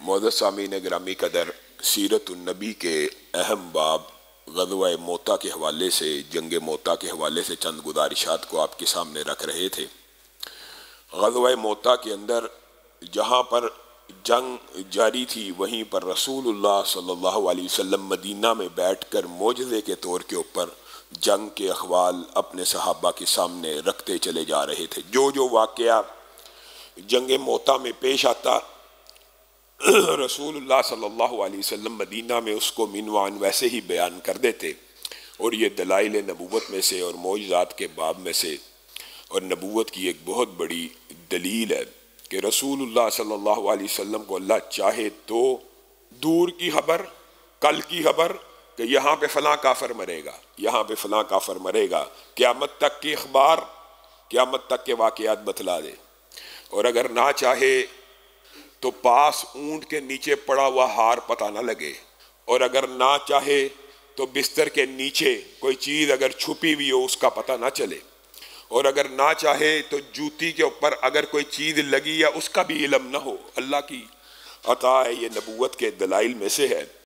मोअज़्ज़ज़ सामीन गिरामी कदर, सीरतुन्नबी के अहम बाब ग़ज़वा मोता के हवाले से, जंग मोता के हवाले से चंद गुज़ारिशात को आपके सामने रख रहे थे। ग़ज़वा मोता के अंदर जहाँ पर जंग जारी थी, वहीं पर रसूलुल्लाह सल्लल्लाहु अलैहि वसल्लम मदीना में बैठकर मोजज़े के तौर के ऊपर जंग के अहवाल अपने सहाबा के सामने रखते चले जा रहे थे। जो जो वाक़या जंग मोता में पेश आता, रसूलुल्लाह सल्लल्लाहु अलैहि वसल्लम मदीना में उसको मिनवान वैसे ही बयान कर देते। और ये दलाइल नबूवत में से और मौजज़ात के बाब में से और नबूवत की एक बहुत बड़ी दलील है कि रसूलुल्लाह सल्लल्लाहु अलैहि वसल्लम को अल्लाह चाहे तो दूर की खबर, कल की खबर कि यहाँ पे फ़लाँ काफ़र मरेगा, यहाँ पे फ़लाँ काफ़र मरेगा, क़यामत तक की अखबार, क़यामत तक के वाक़यात बतला दे। और अगर ना चाहे तो पास ऊंट के नीचे पड़ा हुआ हार पता ना लगे, और अगर ना चाहे तो बिस्तर के नीचे कोई चीज़ अगर छुपी हुई हो उसका पता ना चले, और अगर ना चाहे तो जूती के ऊपर अगर कोई चीज़ लगी या उसका भी इल्म ना हो। अल्लाह की अता है, ये नबूवत के दलाइल में से है।